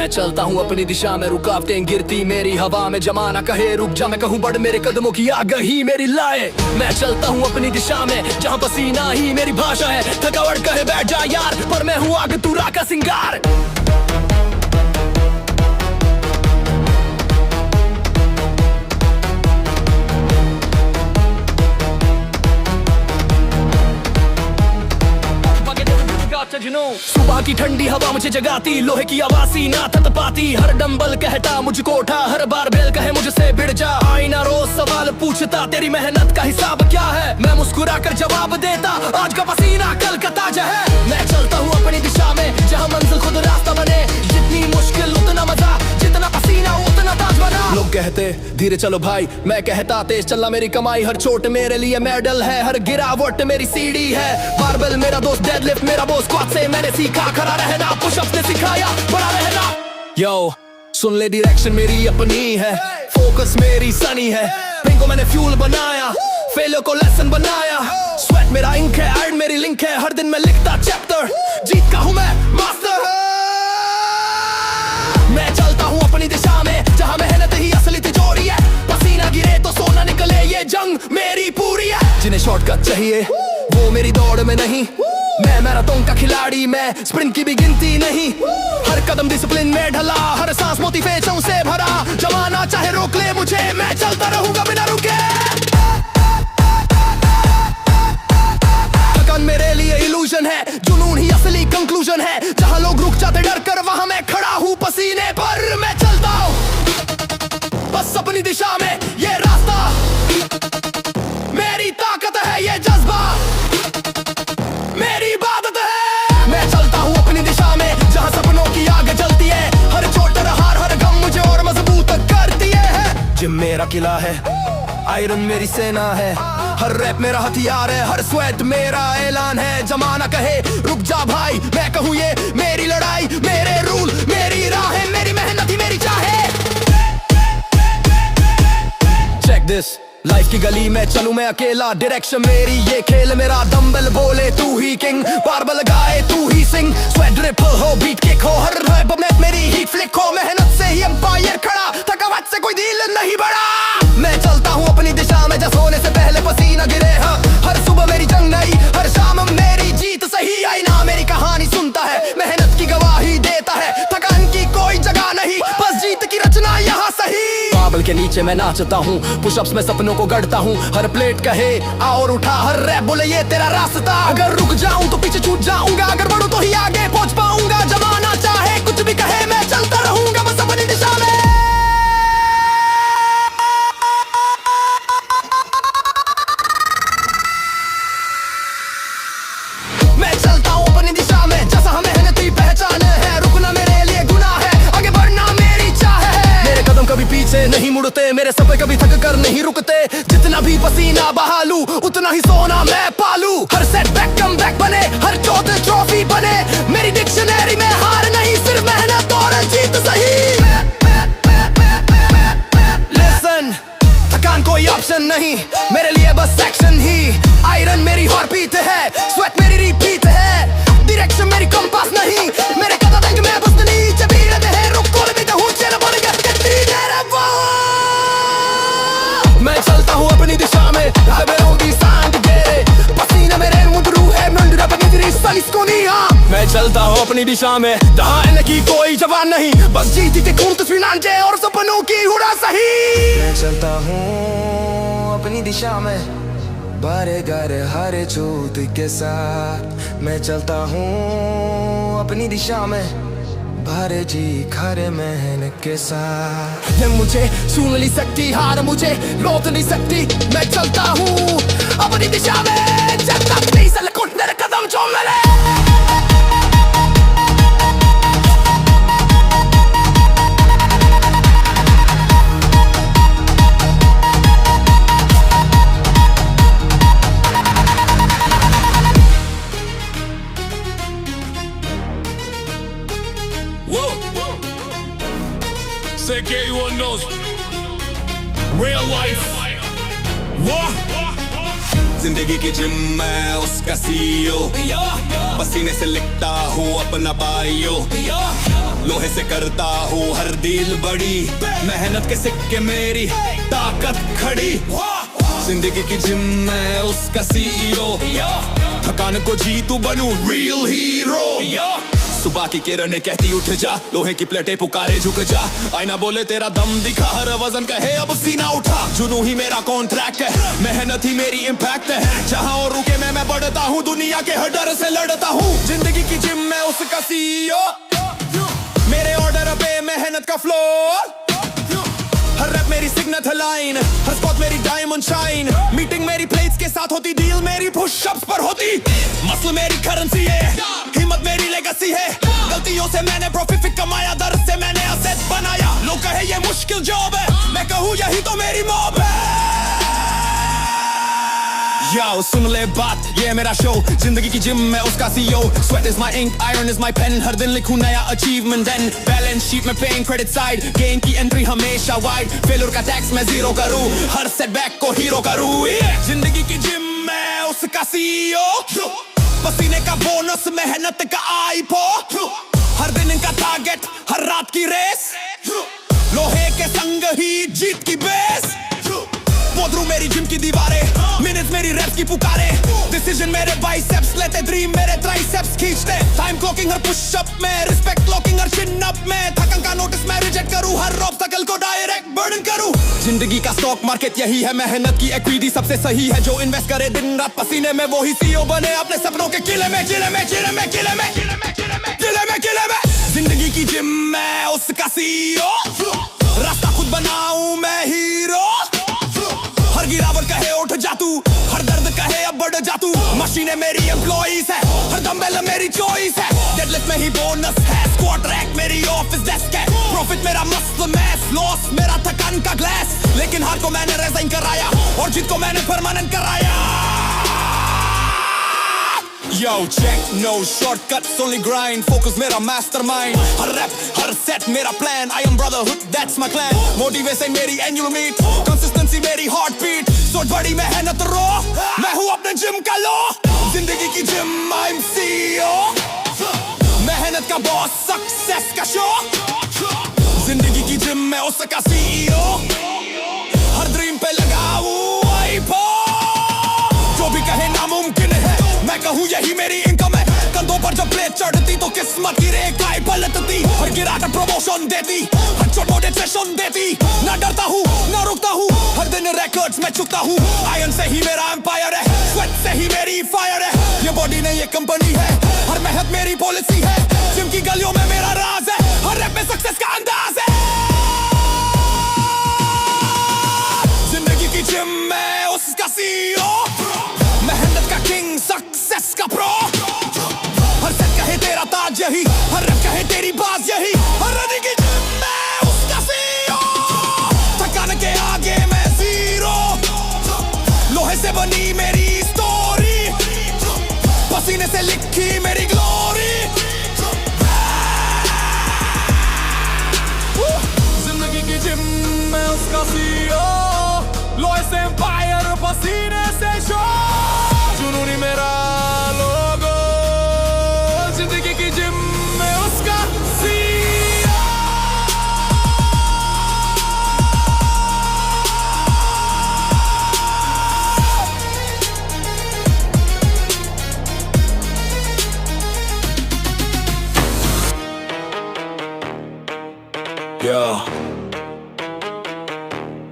मैं चलता हूँ अपनी दिशा में, रुकावटें गिरती मेरी हवा में। जमाना कहे रुक जा, मैं कहूँ बढ़, मेरे कदमों की आगही मेरी लाए। मैं चलता हूँ अपनी दिशा में जहाँ पसीना ही मेरी भाषा है। थकावट कहे बैठ जा यार, पर मैं हूँ आग तू राह का सिंगार। सुबह की ठंडी हवा मुझे जगाती, लोहे की आवाज सीना थपथपाती। हर डंबल कहता मुझको उठा, हर बार बेल कहे मुझसे भिड़ जा। आईना रोज सवाल पूछता, तेरी मेहनत का हिसाब क्या है? मैं मुस्कुरा कर जवाब देता, आज का पसीना कल का ताज है। मैं चलता हूँ अपनी दिशा में जहाँ मंजिल खुद रास्ता बने। जितनी मुश्किल उतना मजा, जितना पसीना उतना ताज बना। लोग कहते धीरे चलो भाई, मैं कहता तेज चलना मेरी कमाई। हर चोट मेरे लिए मेडल है, हर गिरावट मेरी सीढ़ी है। बारबेल मेरा दोस्त, डेडलिफ्ट मेरा बॉस, स्क्वाट से मैंने सीखा खड़ा रहना, पुशअप्स ने सिखाया बड़ा रहना। यो सुन ले, डायरेक्शन मेरी अपनी है, फोकस मेरी सनी है। पेन को मैंने फ्यूल बनाया, फेलियर को लेसन बनाया। स्वेट मेरा इंक है, आयरन मेरी लिंक है। हर दिन मैं लिखता चैप्टर, जीत का हूँ मैं मास्टर। मैं चलता हूँ अपनी दिशा में जहाँ मेहनत ही असली तिजोरी है। पसीना गिरे तो सोना निकले, ये जंग मेरी पूरी है। जिन्हें शॉर्टकट चाहिए वो मेरी दौड़ में नहीं। मैं मैराथन का खिलाड़ी, मैं स्प्रिंट की भी गिनती नहीं। हर कदम डिसिप्लिन में ढला, हर सांस मोटिवेशन से भरा। जमाना चाहे रोक ले मुझे, मैं चलता रहूंगा बिना रुके। थकान मेरे लिए इल्यूजन है, जुनून ही असली कंक्लूजन है। जहां लोग रुक जाते डर कर, वहां मैं खड़ा हूँ पसीने पर। मैं चलता हूँ बस अपनी दिशा में, ये रास्ता मेरी ताकत है, ये जज्बा मेरी इबादत है। मैं चलता हूँ अपनी दिशा में जहाँ सपनों की आग जलती है। हर चोट हर हार हर गम मुझे और मजबूत करती है। जिम मेरा किला है, आयरन मेरी सेना है। हर रैप मेरा हथियार है, हर स्वेट मेरा ऐलान है। जमाना कहे रुक जा भाई, मैं कहूँ ये मेरी लड़ाई। मेरे रूल मेरी राह है, मेरी मेहनत ही मेरी चाहे। चेक दिस, लाइफ की गली में चलूं मैं अकेला। डायरेक्शन मेरी ये खेल मेरा। डंबल बोले तू ही किंग, बारबल गाए तू ही सिंग। स्वेट रिपल हो, बीट किक हो, हर रैप में मेरी हीट फ्लिक हो। मेहनत से ही एम्पायर खड़ा, थकावट से कोई दिल नहीं बड़ा। मैं चलता हूँ अपनी दिशा में जहाँ सोने से पहले पसीना गिरे। हाँ, हर सुबह मेरी जंग नई, हर शाम मेरी जीत सही। आईना मेरी कहानी सुनता है, मेहनत की गवाही देता है। थकान की कोई जगह नहीं, बस जीत की रचना यहाँ सही। बाबल के नीचे मैं नाचता हूँ, पुशअप्स में सपनों को गढ़ता हूँ। हर प्लेट कहे आ और उठा, हर रैप बोले ये तेरा रास्ता। अगर रुक जाऊं तो पीछे छूट जाऊंगा, अगर बढ़ूं तो ही आगे पहुंच पाऊंगा। जमाना चाहे कुछ भी कहे, मैं चलता रहूंगा बस अपनी दिशा में। मैं चलता हूँ अपनी दिशा में जैसा मेहनत ही पहचान है। रुकना मेरे लिए गुनाह है, आगे बढ़ना मेरी चाह है। मेरे कदम कभी पीछे नहीं मुड़ते, मेरे सपने कभी थक कर नहीं रुकते। जितना भी पसीना बहा लूं, उतना ही सोना मैं पालू। हर सेटबैक कम बैक बने, हर चोट ट्रॉफी बने। मेरी डिक्शनरी में हार नहीं, सिर्फ मेहनत और जीत सही। लिसन, थकान कोई ऑप्शन नहीं, मेरे लिए बस एक्शन ही। आयरन मेरी हॉर्टबीट है, स्वेट मेरी रिपीट है। डायरेक्शन मेरी कंपास नहीं, मेरे कदम देख मैं बस नीचे भीड़ है। रुक कोल भी तो हूँ चेहरा बन गया तेरे वो। मैं चलता हूँ अपनी दिशा में, पसीना मेरे मुद्रू है। मैं चलता हूँ अपनी दिशा में जहाँ की कोई जवान नहीं, बस जीती थी खून तस्वीर और सपनों की उड़ा सही। मैं चलता हूँ अपनी दिशा में, बारे गारे हर चोट के साथ। मैं चलता हूँ अपनी दिशा में, भरे जी खरे मेहनत के साथ। ये मुझे सुन नहीं सकती, हार मुझे रोक नहीं सकती। मैं चलता हूँ अपनी दिशा में, जब तक नहीं सलकुट मेरे कदम जो मेरे। Say K1 knows real life. जिंदगी की जिम मैं उसका CEO, पसीने से लिखता हूँ अपना बायो। लोहे से करता हूँ हर डील बड़ी, मेहनत के सिक्के मेरी ताकत खड़ी। जिंदगी की जिम मैं उसका सीईओ, थकान को जीतू बनूं रियल हीरो। सुबह की किरणें कहती उठ जा, लोहे की प्लेटें पुकारे झुक जा। आईना बोले तेरा दम दिखा, हर वजन कहे अब सीना उठा। जुनू ही मेरा कॉन्ट्रैक्ट है, मेहनत ही मेरी इम्पैक्ट है। जहां और रुके मैं बढ़ता हूँ, दुनिया के हर डर से लड़ता हूँ। जिंदगी की जिम मैं उसका सीईओ, मेरे ऑर्डर पे मेहनत का फ्लो। हर रैप मेरी सिग्नेचर लाइन, हर स्पॉट मेरी डायमंड शाइन। मीटिंग मेरी प्लेट्स के साथ होती, डील मेरी पुशअप्स पर होती। मसल मेरी करेंसी है, हिम्मत मेरी लेगेसी है। गलतियों से मैंने प्रॉफिट कमाया, दर्द से मैंने असेट बनाया। लोग कहे ये मुश्किल जॉब है, मैं कहूँ यही तो मेरी मॉब है। Yo, सुन ले बात, ये मेरा शो। जिंदगी की जिम में उसका CEO। Sweat is my ink, iron is my pen। हर दिन लिखूं नया achievement then। बैलेंस शीट में paying credit side, गेम की एंट्री हमेशा वाइड। फेलियर का टैक्स मैं जीरो करूं, हर सेटबैक को हीरो करूं। जिंदगी की जिम में उसका CEO, पसीने का बोनस मेहनत का आईपो। हर दिन इनका टारगेट, हर रात की रेस। लोहे के संग ही जीत की बेस। बोधरू मेरी जिम की दीवारें, मिनट्स मेरी रैप्स की पुकारे। डिसीजन मेरे बाइसेप्स लेते, ड्रीम मेरे ट्राइसेप्स खींचते। टाइम क्लॉकिंग हर पुशअप में, रिस्पेक्ट लॉकिंग हर चिन अप में। थकन का नोटिस मैं रिजेक्ट करूं, हर ऑब्स्टेकल को डायरेक्ट बर्डन करूं। जिंदगी का स्टॉक मार्केट यही है, मेहनत की इक्विटी सबसे सही है। जो इन्वेस्ट करे दिन रात पसीने में, वो ही सीईओ बने अपने सपनों के किले में। किले में, किले में, किले में, किले में, किले में, किले में, किले में। जिंदगी की जिम में उसका सीईओ, रास्ता खुद बनाऊं मैं हीरो। हर गिरावट कहे उठ जा तू, हर दर्द कहे अब बढ़ जा तू। मशीनें मेरी एम्प्लॉइज है, हर डंबल मेरी चॉइस है। डेडलिफ्ट में ही बोनस है, स्क्वाट रैक मेरी ऑफिस डेस्क है। प्रॉफिट मेरा मसल मैस, लॉस मेरा थकान का ग्लास। लेकिन हार को मैंने रिजाइन कराया, और जीत को मैंने परमानेंट कराया। Yo, check, no shortcuts, only grind. Focus मेरा mastermind. हर rap, हर set मेरा plan. I am brotherhood, that's my clan. Motivation मेरी annual meet. Consistency मेरी heartbeat. सोच बड़ी मेहनत रो, मैं हूँ अपने जिम का लो। जिंदगी की जिम, I'm CEO. मेहनत का बॉस, सक्सेस का शो। जिंदगी की जिम में उसका CEO, हर ड्रीम पे लगाऊं आईपो। जो भी कहे नामुमकिन है, मैं कहूँ यही मेरी इनकम है। कंधों पर जब प्लेट चढ़ती तो किस्मत की रेखाएं पलटती। हर गिरावट प्रमोशन देती, हर चोट मोटिवेशन देती। ना डरता हूँ, ना रुकता हूँ, हर दिन रिकॉर्ड्स में चुकता हूँ। आयरन से ही मेरा एम्पायर है, स्वेट से ही मेरी फायर है। ये बॉडी नहीं ये कंपनी है, हर मेहनत मेरी पॉलिसी है। जिम की गलियों में मेरा राज है, हर रैप में सक्सेस का अंदाज है। जिंदगी की जिम में उसका CEO, मेहनत का किंग, सक्सेस का प्रो। हर सेट कहे तेरा ताज यही, हर रैप कहे तेरी बात यही। हर रनी की जिम में उसका CEO, थकान के आगे मैं जीरो। लोहे से बनी मेरी स्टोरी, पसीने से लिखी मेरी ग्लोरी। जिंदगी की जिम में उसका CEO, लोहे से एम्पायर, पसीने से शो। जुनूनी मेरा लोगो, जिंदगी की जिम में उसका CEO।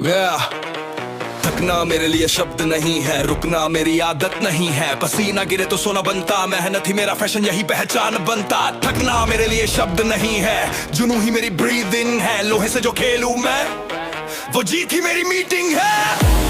Yeah. थकना मेरे लिए शब्द नहीं है, रुकना मेरी आदत नहीं है। पसीना गिरे तो सोना बनता, मेहनत ही मेरा फैशन यही पहचान बनता। थकना मेरे लिए शब्द नहीं है, जुनू ही मेरी ब्रीदिंग है। लोहे से जो खेलूं मैं, वो जीत ही मेरी मीटिंग है।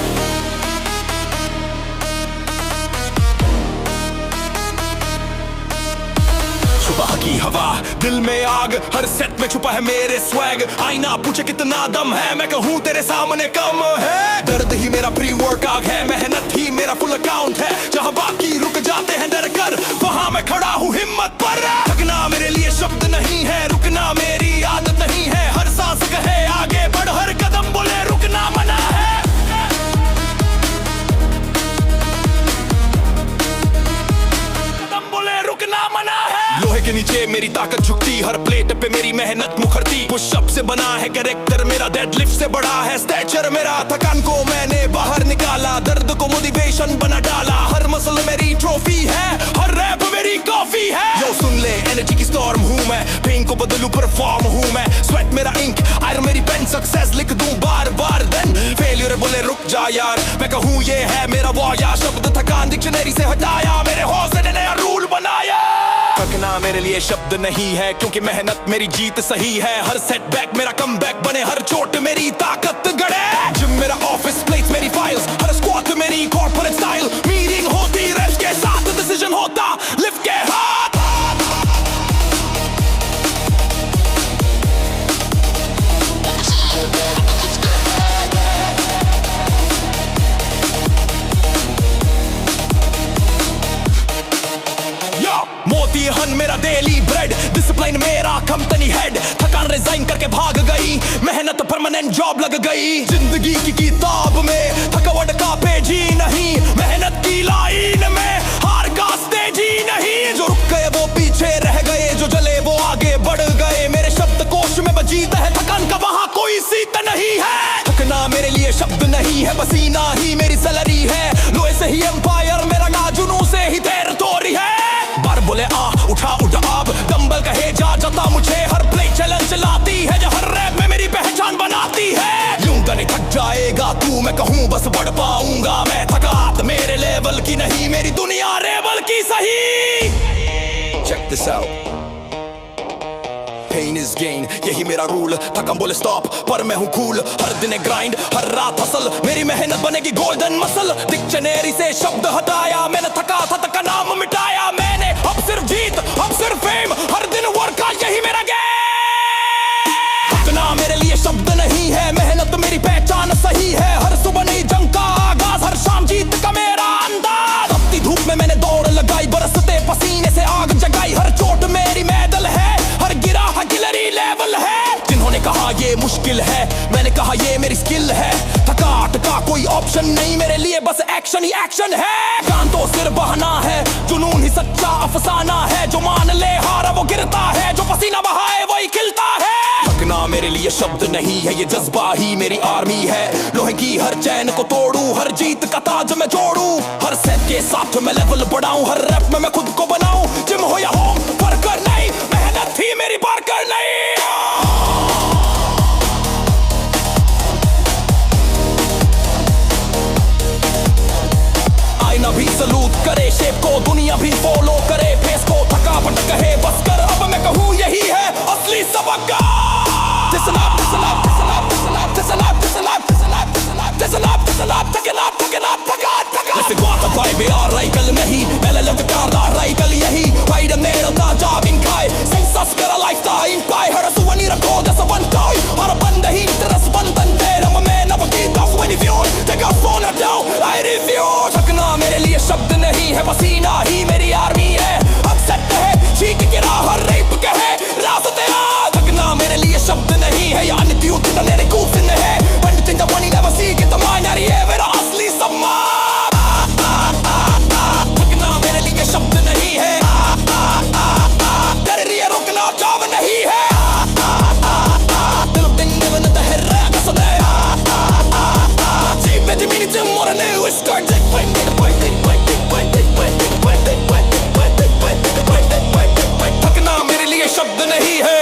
सुबह की हवा, दिल में आग, हर सेट में छुपा है मेरे स्वैग। आईना पूछे कितना दम है, मैं कहूँ तेरे सामने कम है। दर्द ही मेरा प्री वर्कआउट है, मेहनत ही मेरा फुल अकाउंट है। जहाँ बाकी रुक जाते हैं डर कर, वहाँ मैं खड़ा हूँ हिम्मत पर। थकना मेरे लिए शब्द नहीं है, रुकना मेरी आदत नहीं है। हर सांस कहे आगे बढ़, हर कदम बोले रुकना मना है। कदम बोले रुकना मना है। लोहे के नीचे मेरी ताकत झुकती, हर प्लेट पे मेरी मेहनत से बना है कैरेक्टर मेरा, डेडलिफ्ट से बड़ा है स्टैचर मेरा। थकान को मैंने बाहर निकाला, दर्द को मोटिवेशन बना डाला। हर मसल मेरी ट्रॉफी है, हर रैप मेरी कॉफी है। यो सुन ले, एनर्जी की स्टॉर्म हूँ मैं, पेन को बदलूं परफॉर्म हूँ मैं। स्वेट मेरा इंक, आयरन मेरी पेन, सक्सेस लिख दूं बार बार। देन फेलियर बोले रुक जा यार, मैं कहूँ ये है मेरा वाया। शब्द थकान डिक्शनरी से हटाया, मेरे हौसले ने नया रूल बनाया। थकना मेरे लिए शब्द नहीं है, क्योंकि मेहनत मेरी जीत सही है। हर सेटबैक मेरा कमबैक बने, हर चोट मेरी ताकत गढ़े। जिम मेरा ऑफिस, प्लेस मेरी फाइल्स, हर स्क्वाट मेरी कॉर्पोरेट स्टाइल। मीटिंग होती रेस्ट के साथ, डिसीजन होता लिफ्ट के हाथ। मोती हन मेरा डेली ब्रेड, डिसिप्लिन मेरा कंपनी हेड। थकान रिजाइन करके भाग गई, मेहनत परमानेंट जॉब लग गई। जिंदगी की किताब में थकावट का पेज ही नहीं, मेहनत की लाइन में हार का स्टेज ही नहीं। जो रुक गए वो पीछे रह गए, जो जले वो आगे बढ़ गए। मेरे शब्द कोश में बजीता है, थकान का वहां कोई सीत नहीं है। थकना मेरे लिए शब्द नहीं है, पसीना ही मेरी सैलरी है। लोहे से ही एम्पायर मेरा ना, जुनून से ही टेरिटोरी है। बार बोले आ उठा उठ अब, डंबल कहे जा जाता मुझे। हर प्ले चैलेंज चलाती है, जो हर रैप में मेरी पहचान बनाती है। यूं तो नहीं थक जाएगा तू, मैं कहूँ बस बढ़ पाऊंगा मैं। थकात मेरे लेवल की नहीं, मेरी दुनिया रेवल की सही। Check this out, pain is gain, यही मेरा रूल। थकम बोले स्टॉप, पर मैं हूँ कूल। हर दिन ग्राइंड, हर रात हसल, मेरी मेहनत बनेगी गोल्डन मसल। डिक्शनरी से शब्द हटाया, मैंने थका था तक नाम मिटाया। मैंने अब सिर्फ जीत, अब सिर्फ फेम, हर दिन वर्कआउट यही मेरा गेम। थकना मेरे लिए शब्द नहीं है, मेहनत मेरी पहचान सही है। हर सुबह नई जंग का आगाज, हर शाम जीत का मेरा अंदाज। तपती धूप में मैंने दौड़ लगाई, बरसते पसीने से आग जगाई। हर चोट मेरी मेडल है, हर गिरा गिलरी लेवल है। जिन्होंने कहा ये मुश्किल है, मैंने कहा ये मेरी स्किल है। थकाट का कोई ऑप्शन नहीं, मेरे लिए बस एक्शन ही एक्शन है। कान तो सिर बहाना है, जुनून ही सच्चा अफसाना है। जो मान ले हारा वो गिरता है, जो पसीना बहाए वही खिलता है। थकना मेरे लिए शब्द नहीं है, ये जज्बा ही मेरी आर्मी है। लोहे की हर चैन को तोड़ूं, हर जीत का ताज मैं जोड़ूं। हर सेट के साथ मैं लेवल बढ़ाऊं, हर रैप में मैं खुद को बनाऊं। जिम हो या होम वर्कर नहीं, मेहनत ही मेरी बारकर नहीं। आईना भी सलूट करे शेप को, दुनिया भी फॉलो करे फेस को। थकावट कहे बस कर, अब मैं कहूँ यही है असली सबक। Listen up, listen up, listen up, listen up, listen up, listen up, listen up, listen up, listen up, listen up, taken up, taken up, taken. Listen guarda vibe a Raikal nahi, mele lefkarda Raikal yahi. Vaida nerda jogging kai, senza spera lifetime. Pai hara souvenir ko desa one time. Hara banda hi teras bandan tera मैं अब की tough when you take a phone down, I review. थकना मेरे लिए शब्द नहीं है, पसीना ही मेरी आर्मी है। अपसेट है, चीख के राह रेप कहे रास्ते आ। थकना मेरे लिए शब्द नहीं है, या एटीट्यूड ना मेरे कूफिन है। When you think the one you never see, get the mind out of here, मेरा असली सम्मान। थकना मेरे लिए शब्द नहीं है, तेरे लिए रुकना जॉब नहीं है। दिल दिन निवन तहरा कसदे, जी बेटी मेरी जिम और ने स्टार्ट देख थकना मेरे लिए शब्द नहीं है।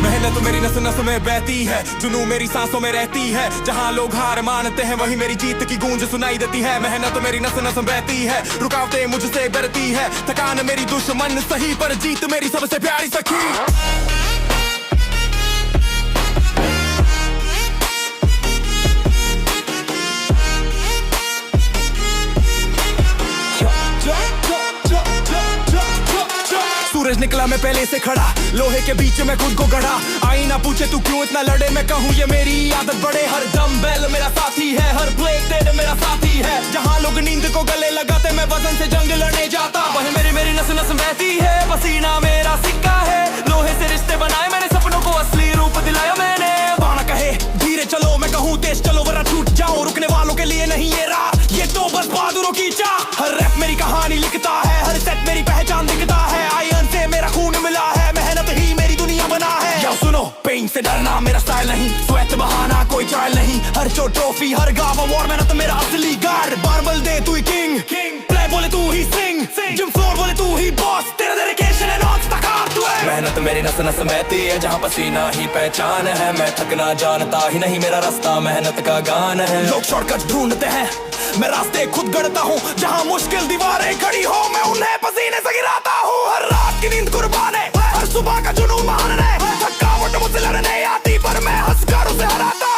मेहनत मेरी नस नस में बहती है, जुनून मेरी सांसों में रहती है। जहाँ लोग हार मानते हैं, वहीं मेरी जीत की गूंज सुनाई देती है। मेहनत मेरी नस नस में बहती है, रुकावटें मुझसे डरती है। थकान मेरी दुश्मन सही, पर जीत मेरी सबसे प्यारी सखी। सूरज निकला मैं पहले से खड़ा, लोहे के बीच में खुद को गढ़ा। आईना पूछे तू क्यों इतना लड़े, मैं कहूँ ये मेरी आदत बढ़े। हर डंबेल मेरा साथी है, हर प्लेट तेरे मेरा साथी है। जहाँ लोग नींद को गले लगाते, मैं वजन से जंग लड़ने जाता। वही मेरी नस नस बहती है, पसीना मेरा सिक्का है। लोहे से रिश्ते बनाए, मेरे सपनों को असली रूप दिलाया मैंने। बाणा कहे धीरे चलो, मैं कहूँ तेज चलो, वरना टूट जाओ। रुकने वालों के लिए नहीं ये राह, ये तो बस बहादुरों की जा। हर रैप मेरी कहानी लिखता है, हर सेट मेरी पहचान दिखता है। आयरन से मेरा खून मिला है, मेहनत ही मेरी दुनिया बना है। या सुनो, पेन से डरना मेरा स्टाइल नहीं, स्वेट बहाना कोई चाल नहीं। हर चो ट्रॉफी, हर गाँव अवार्ड, मेहनत मेरा असली गार्ड। बारबल दे तू ही किंग, प्ले बोले तू ही सिंग, जिम फ्लोर बोले तू ही बॉस। तेरा डेडिकेशन है नॉन स्टॉप तू है। मेहनत मेरी नस नस बहती है, जहाँ पसीना ही पहचान है। मैं थकना जानता ही नहीं, मेरा रास्ता मेहनत का गान है। लोग शॉर्टकट ढूंढते हैं, मैं रास्ते खुद गढ़ता हूँ। जहाँ मुश्किल दीवारें खड़ी हो, मैं उन्हें पसीने से गिराता हूँ। हर रात की नींद कुर्बान है, हर सुबह का जुनून महान है। थकावट मुझसे लड़ने आती, पर मैं हंसकर उसे हराता।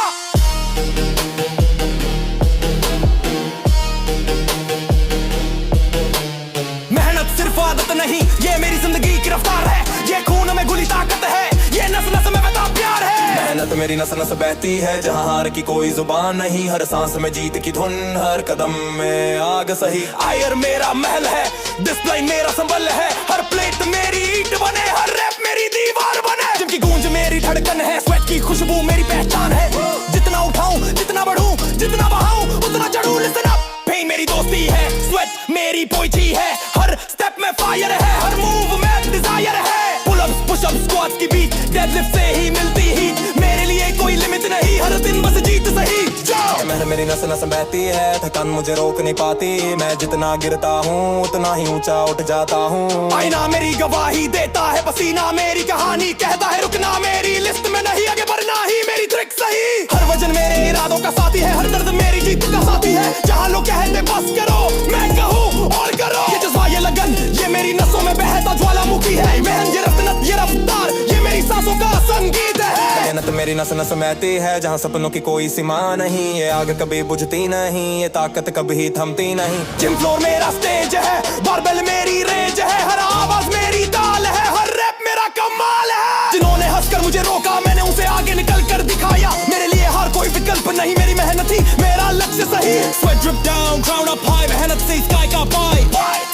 मेहनत सिर्फ आदत नहीं, ये मेरी जिंदगी की रफ्तार है। ये खून में घुली ताकत है, ये नस नस में बता प्यार है। मेहनत मेरी नस नस बहती है, जहाँ हार की कोई जुबान नहीं। हर सांस में जीत की धुन, हर कदम में आग सही। आयर मेरा महल है, डिस्प्लाइन मेरा संबल है। हर प्लेट मेरी ईंट बने, हर रैप मेरी दीवार बने। जिनकी गूंज मेरी धड़कन है, स्वेट की खुशबू मेरी पहचान है। जितना उठाऊं, जितना बढ़ूं, जितना बहाऊं, उतना चढ़ूं। लिसन अप, पेन मेरी दोस्ती है, स्वेट मेरी पोइट्री है। हर स्टेप में फायर है, हर मूव में डिजायर है। पुलअप्स, पुशअप्स, स्क्वाट्स की बीट, डेडलिफ्ट से ही मिलती हीट। मेरे लिए कोई लिमिट नहीं, हर दिन बस जीत सही। जाओ। मेहनत मेरी नस नस बहती है, थकान मुझे रोक नहीं पाती। मैं जितना गिरता हूँ, उतना ही ऊंचा उठ जाता हूँ। आईना मेरी गवाही देता है, पसीना मेरी कहानी कहता है रुकना मेरी लिस्ट में नहीं, आगे बढ़ना ही मेरी ट्रिक सही। हर वजन मेरे इरादों का साथी है, हर दर्द मेरी जीत का साथी है। जहाँ लोग कहते बस करो, मैं कहूँ और करो। ये जज्बा, ये लगन, ये मेरी नसों में बहता ज्वालामुखी है। मेहनत, ये रफ्तार, ये रफ्तार, ये मेरी सांसों का संगीत है। मेहनत मेरी नस नस बहती है, जहाँ सपनों की कोई सीमा नहीं। ये आग कभी बुझती नहीं, ये ताकत कभी थमती नहीं। जिम फ्लोर मेरा स्टेज है, बारबेल मेरी रेंज है। हर आवाज मेरी ताल है, हर रैप मेरा कमाल है। जिन्होंने हंसकर मुझे रोका, मैंने उसे आगे निकल कर दिखाया। मेरे लिए हर कोई विकल्प नहीं, मेरी मेहनत ही मेरा लक्ष्य सही। Sweat drip down, crown up high, मेहनत से स्काई का पाई।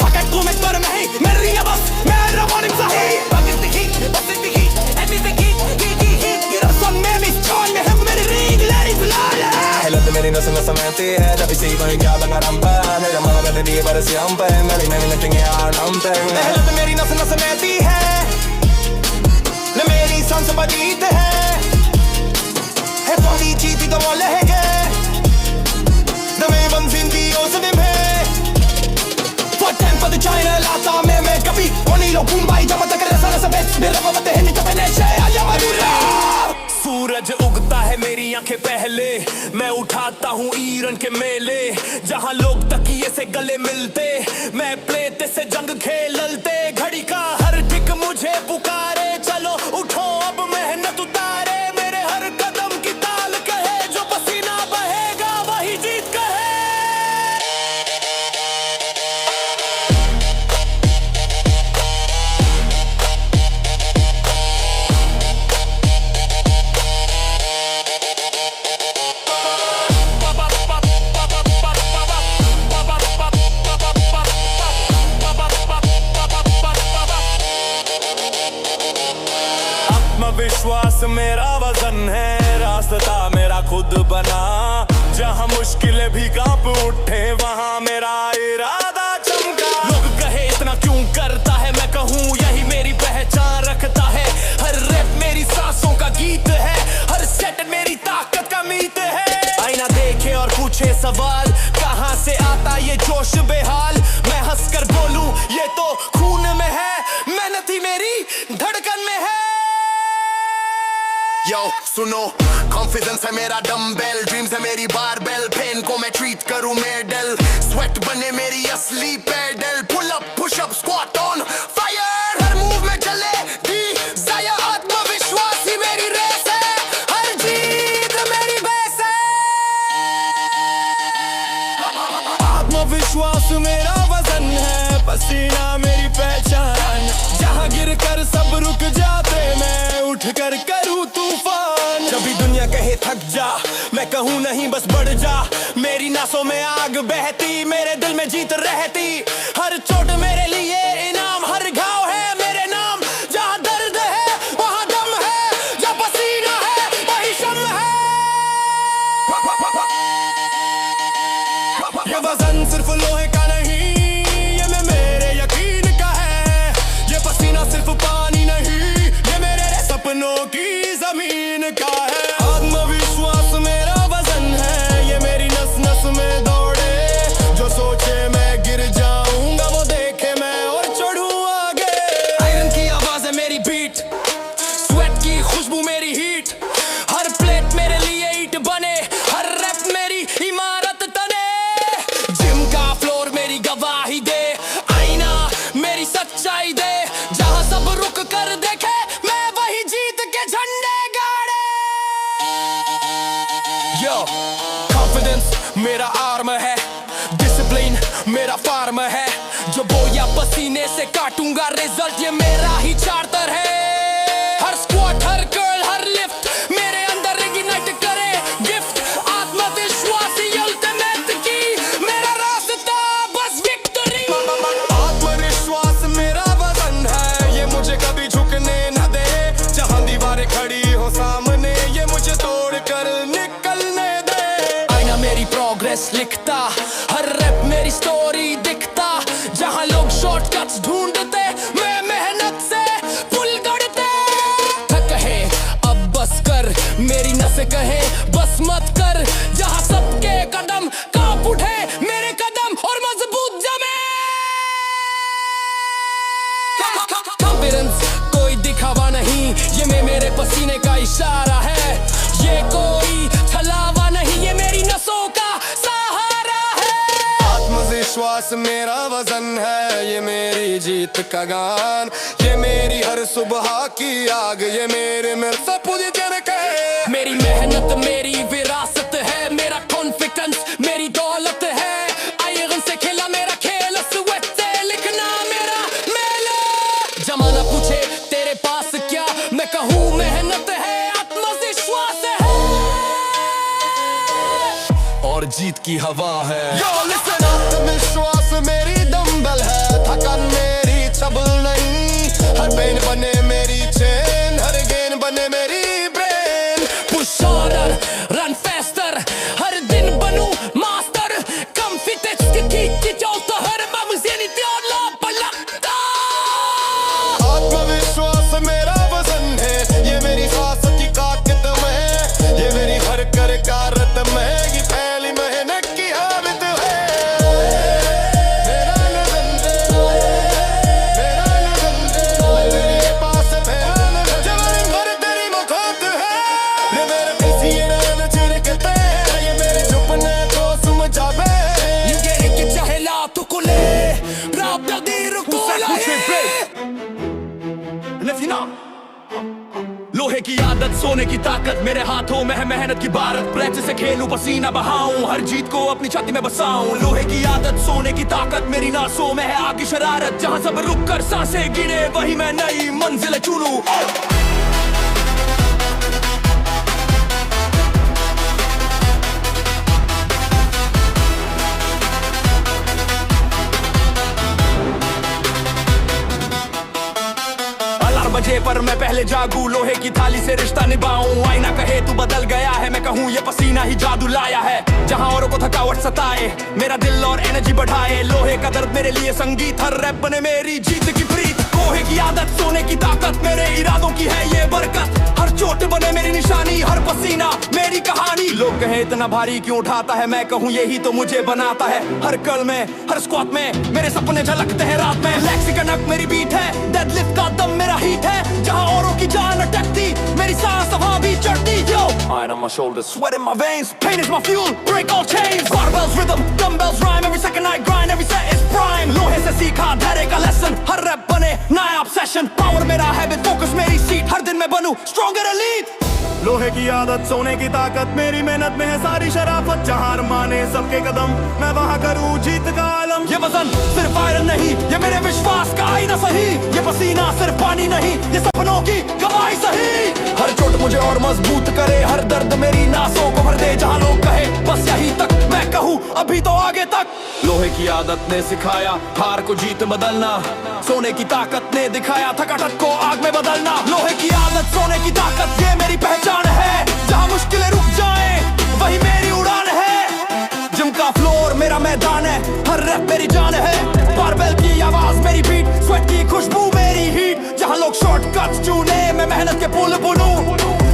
थकट को मैं पर नहीं, मेरी रिया बस मेरा मॉर्निंग सही। Bucket the heat, bucket the heat, everything heat. Get up son, man, me join me, have मेरी ring, let it fly. Meहनत मेरी नस नस बहती है, जब इसी पर क्या बना रंपा। मेरा माँ का दिए पर सियाम पे, मेरी मेहनत के आराम पे। मेहनत मेरी नस नस बहती है, न मेरी सांस बजीत है पानी चीती तो वो लहके दमे बंजिन दी ओसने में For time for the China लाता मैं कभी ओनी लो कुंबाई जब तक रसा रसा बेच मेरे को बते हैं नहीं कपने शे आजा मधुरा। सूरज उगता है मेरी आंखें पहले, मैं उठाता हूँ ईरन के मेले। जहाँ लोग तकिए से गले मिलते, मैं प्लेट से जंग खेलते। घड़ी का हर टिक मुझे पुकारे, चलो उठो अब मेहनत उतारे। मेरे हर कदम की ताल कहे, जो पसीना बहेगा वही जीत कहे। विश्वास मेरा वजन है, रास्ता मेरा खुद बना। जहाँ मुश्किलें भी कांप उठे, वहाँ मेरा इरादा चमका। लोग कहे इतना क्यों करता है, मैं कहूँ यही मेरी पहचान रखता है। हर रैप मेरी सांसों का गीत है, हर सेट मेरी ताकत का मीत है। आईना देखे और पूछे सवाल, कहाँ से आता ये जोश बेहाल। मैं हंसकर बोलूं ये तो खून में है, मेहनत ही मेरी धड़कन में है। यो सुनो, कॉन्फिडेंस है मेरा डम्बेल, ड्रीम्स है मेरी बारबेल। पेन को मैं ट्रीट करूं मेडल, स्वेट बने मेरी असली pedal. Pull up, push up, squat on fire, हर मूव में चले डिजायर। आत्मविश्वास ही मेरी रेस है, हर जीत मेरी बेस है। आत्मविश्वास मेरा वजन है, पसीना मेरी पहचान। जहाँ गिर कर सब रुक जाते, मैं उठ कर करूँ तूफान। जब भी दुनिया कहे थक जा, मैं कहूँ नहीं बस बढ़ जा। मेरी नासों में आग बहती, मेरे दिल में जीत रहती। हर चोट मेरे लिए इनाम, हर घाव है मेरे नाम। जहाँ दर्द है वहाँ दम है, जहाँ पसीना है वही शम है। ये वजन सिर्फ लोहे का नहीं, मेरा आर्म है, डिसिप्लिन मेरा फार्म है, जो बोया पसीने से काटूंगा रिजल्ट ये मेरा ही चार्टर है। हर स्क्वाट, हर कर्ल, हर लिफ्ट मेरे अंदर इग्नाइट करे गिफ्ट, आत्मविश्वास अल्टीमेट की मेरा रास्ता बस विक्ट्री। आत्मविश्वास मेरा वजन है, ये मुझे कभी झुकने न दे, जहां दीवारें खड़ी हो सामने ये मुझे तोड़ कर निकलने दे। आईना मेरी प्रोग्रेस लिखता, हर रैप मेरी स्टोरी दिखता, जहां लोग शॉर्टकट्स ढूंढते मैं मेहनत से पुल गढ़ते। थक है अब बस कर, मेरी नसें कहे बस मत कर, जहां सबके कदम कांप उठे मेरे कदम और मजबूत जमे। कॉन्फिडेंस कोई दिखावा नहीं, ये मेरे पसीने का इशारा है, ये कोई छलावा नहीं, ये मेरी नसों का सहारा है। आत्मविश्वास मेरा वजन है, ये मेरी जीत का गान, ये मेरी हर सुबह की आग, ये मेरे में सब पूजन के। मेरी मेहनत मेरी विरासत है, मेरा कॉन्फिडेंस मेरी दौलत है, आयरन से खेला मेरा खेल, स्वेट से लिखना मेरा मेल। जमाना पूछे तेरे पास क्या, मैं कहूँ मेहनत है, आत्मविश्वास है और जीत की हवा है। Yo, listen, आत्मविश्वास मेरी डंबल है, थकान मेरी ट्रबल नहीं, हर पेन बने मेरी चेन, हर गेन बने मेरी brain. Push harder, run faster, हर दिन बनूं मास्टर, confidence की चौथा हर ममज़ेनी त्याला पलकता। आत्मविश्वास मेरा वजन है, ये मेरी सांस की ताकत में, ये मेरी हर कर कारत में, ये पहली मेहनत की आदत है। मेरा लगन मेरे पास मेरा लगन, जवान भर तेरी मखौट है, ये मेरे किसी नाम चिरकते, ये मेरे चुपने को समझा बे। Ninguém que te relato colê, pra perder o लोहे की आदत, सोने की ताकत मेरे हाथों में है, मेहनत की भारत, प्रैक्टिस से खेलूं पसीना बहाऊं, हर जीत को अपनी छाती में बसाऊं। लोहे की आदत, सोने की ताकत मेरी नासों में है, आग की शरारत, जहां सब रुक कर सांसें गिने वही मैं नई मंजिल चुनूं। बजे पर मैं पहले जागू, लोहे की थाली से रिश्ता निभाऊं, आईना कहे तू बदल गया है, मैं कहूँ ये पसीना ही जादू लाया है, जहां औरों को थकावट सताए मेरा दिल और एनर्जी बढ़ाए। लोहे का दर्द मेरे लिए संगीत, हर रैप बने मेरी जीत की प्रीत। लोहे की आदत, सोने की ताकत मेरे इरादों की है ये बरकत, हर चोट बने मेरी निशानी, हर पसीना मेरी कहानी। लोग कहे इतना भारी क्यों उठाता है, मैं कहूँ यही तो मुझे बनाता है, हर कर्ल में हर स्क्वाट में मेरे सपने झलकते हैं रात में। लेक्सी का नक मेरी बीट है, डेडलिफ्ट का दम मेरा हीट है, जहां औरों की जान अटकती मेरी सांस वहां भी चढ़ती। Yo, iron on my shoulders, sweat in my veins, pain is my fuel, break all chains, barbells rhythm, dumbbells rhyme, every second I grind, every set is prime। लोहे से सीखा धैर्य का लेसन, हर रैप बने नया obsession, पावर मेरा habit, focus मेरी seat, हर दिन मैं बनूं stronger elite। लोहे की आदत, सोने की ताकत मेरी मेहनत में है सारी शराफत, जहां माने सबके कदम मैं वहां करूं जीत का आलम। ये वजन सिर्फ आयरन नहीं, ये मेरे विश्वास का आईना सही, ये पसीना सिर्फ पानी नहीं, ये सपनों की गवाही सही। हर चोट मुझे और मजबूत करे, हर दर्द मेरी नासों को भर दे, जहां लोग कहे बस यहीं तक, मैं कहूँ अभी तो आगे तक। लोहे की आदत ने सिखाया हार को जीत बदलना, सोने की ताकत ने दिखाया थकावट को आग में बदलना। लोहे की आदत, सोने की ताकत ये मेरी पहचान है, जहां मुश्किलें रुक जाएं वही मेरी उड़ान है। जिम का फ्लोर मेरा मैदान है, हर रैप मेरी जान है, बारबेल की आवाज मेरी बीट, स्वेट की खुशबू मेरी हीट, जहां लोग शॉर्टकट्स चुने मैं मेहनत के पुल बुनूं।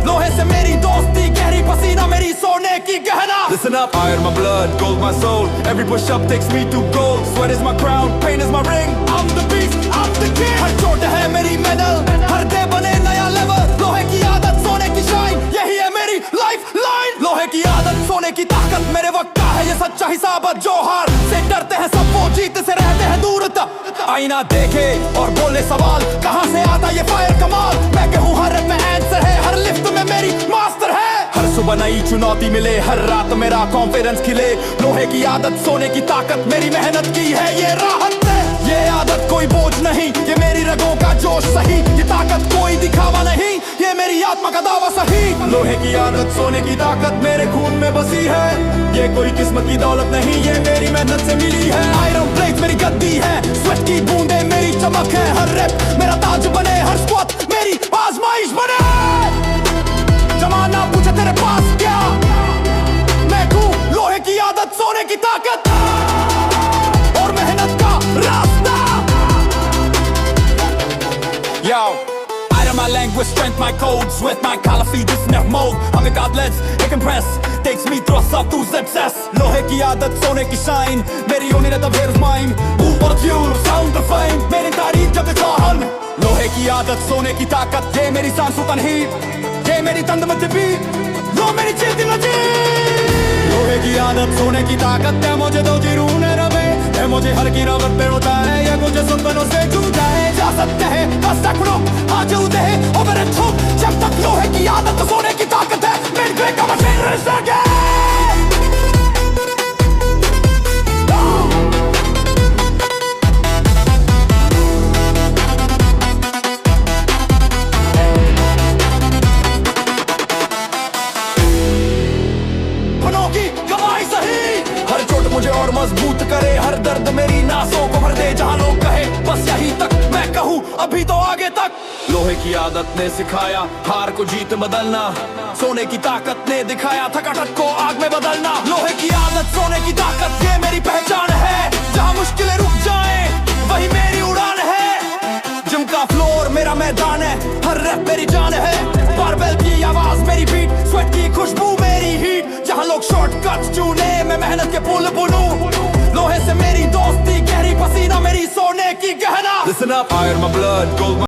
लोहे से मेरी दोस्ती गहरी, पसीना मेरी सोने की गहना। Listen up, iron my blood, gold my soul, every push up takes me to gold, sweat is my crown, pain is my ring, I'm the beast, I'm the king। हर चोट है मेरी मेडल, हर डे बने नया level, लोहे की आदत, सोने की शाइन, यही है मेरी लाइफ लाइन। लोहे की आदत, सोने की ताकत मेरे वक्त का है ये सच्चा हिसाब, जो हार से डरते हैं सब वो जीत से रहते हैं दूर तक। आईना देखे और बोले सवाल, कहां से आता ये फायर कमाल, मैं कहूँ हर रैप में आंसर है, हर लिफ्ट में मेरी मास्टर है। हर सुबह नई चुनौती मिले, हर रात मेरा कॉन्फिडेंस खिले। लोहे की आदत, सोने की ताकत, मेरी मेहनत की है ये राहत है। ये आदत कोई बोझ नहीं, ये मेरी रगों का जोश सही। ये ताकत कोई दिखावा नहीं, ये मेरी आत्मा का दावा सही। लोहे की आदत, सोने की ताकत मेरे खून में बसी है। ये कोई किस्मत की दौलत नहीं, ये मेरी मेहनत से मिली है। आयरन प्लेट मेरी गद्दी है, स्वेट की बूंदे मेरी चमक है। हर रैप मेरा ताज बने, हर स्क्वाट मेरी आजमाइश बने। जमाना पूछे तेरे पास क्या, मैं हूँ लोहे की आदत, सोने की ताकत और मेहनत का रास्ता। Yo, iron my language, strength my codes, with my collar feed this never mold. I'm a godless, I can press, takes me thrust up to success. लोहे की आदत, सोने की शाइन, मेरी only that the is mine. Move for the fuel, sound the flame, मेरी तारीफ जब देखा हम। लोहे की आदत, सोने की ताकत, ये मेरी सांस तनहीद, ये मेरी तंद मत बीट, लो मेरी चेती न जीत। लोहे की आदत, सोने की ताकत है मुझे दो जीरूने रवे, है मुझे हर की रवत पे होता है, ये मुझे सपनों से छू जाए। जा सकते हैं बस तकड़ो, आज उदे है और मेरे थूक, जब तक लोहे की आदत, सोने की ताकत है, मेरे पे का मशीन रिश्ता है। हर चोट मुझे और मजबूत करे, हर दर्द मेरी नासों को भर दे। जहाँ लोग कहे बस यहीं तक, मैं कहूँ अभी तो आगे तक। लोहे की आदत ने सिखाया हार को जीत बदलना, सोने की ताकत ने दिखाया थकावट को आग में बदलना। लोहे की आदत, सोने की ताकत, ये मेरी पहचान है। जहाँ मुश्किलें रुक जाएं, वही मेरी उड़ान है। जिम का फ्लोर मेरा मैदान है, हर रैप मेरी जान है। बारबेल की आवाज मेरी बीट, स्वेट की खुशबू मेरी हीट। जहाँ लोग शॉर्टकट चुने, मैं मेहनत के पुल बुनूं। लोहे से मेरी दोस्ती गहरी, पसीना मेरी सोने की गहना। Listen up, iron my blood, gold my